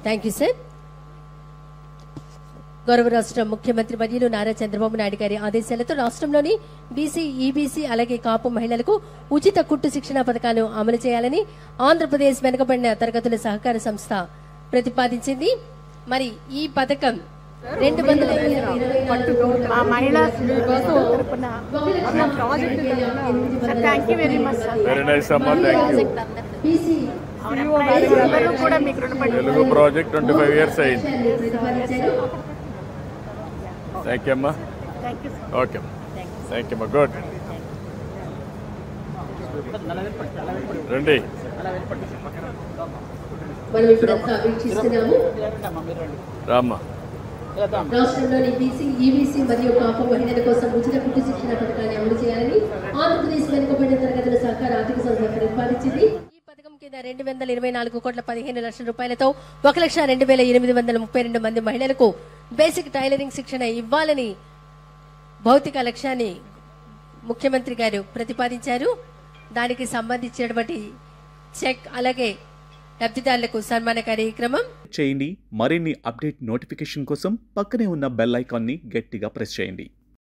Thank you sir. గౌరవ రాష్ట్ర ముఖ్యమంత్రి వర్యులు నారా చంద్రబాబు నాయుడు గారి ఆదేశాలతో రాష్ట్రంలోని బీసీ, ఈబీసీ అలాగే కాపు మహిళలకు ఉచిత కుట్టు శిక్షణ పథకాలు అమలు చేయాలని ఆంధ్రప్రదేశ్ వెనుకబడిన తరగతుల సహకార సంస్థ ప్రతిపాదించింది. మరి ఈ పథకం 25 years అయింది. థ్యాంక్ యూ అమ్మా. ఓకే, థ్యాంక్ యూ అమ్మా. గుడ్. రండి. రామ్మా. రాష్ట్రంలోని బీసీ, ఈబీసీ మరియు కాపు మహిళల కోసం ఉచిత కుట్టు శిక్షణ పథకాన్ని అమలు చేయాలని ఆంధ్రప్రదేశ్ వెనుకబడిన తరగతుల సహకార ఆర్థిక సంస్థ ప్రతిపాదించింది. ఈ పథకం కింద 224,15,00,000 రూపాయలతో 1,02,832 మంది మహిళలకు బేసిక్ టైలరింగ్ శిక్షణ ఇవ్వాలని భౌతిక లక్ష్యాన్ని ముఖ్యమంత్రి గారు ప్రతిపాదించారు. దానికి సంబంధించినటువంటి చెక్ అలాగే లబ్ధిదారులకు సన్మాన కార్యక్రమం చేయండి. మరిన్ని అప్డేట్ నోటిఫికేషన్ కోసం పక్కనే ఉన్న బెల్ ఐకాన్ని గట్టిగా ప్రెస్ చేయండి.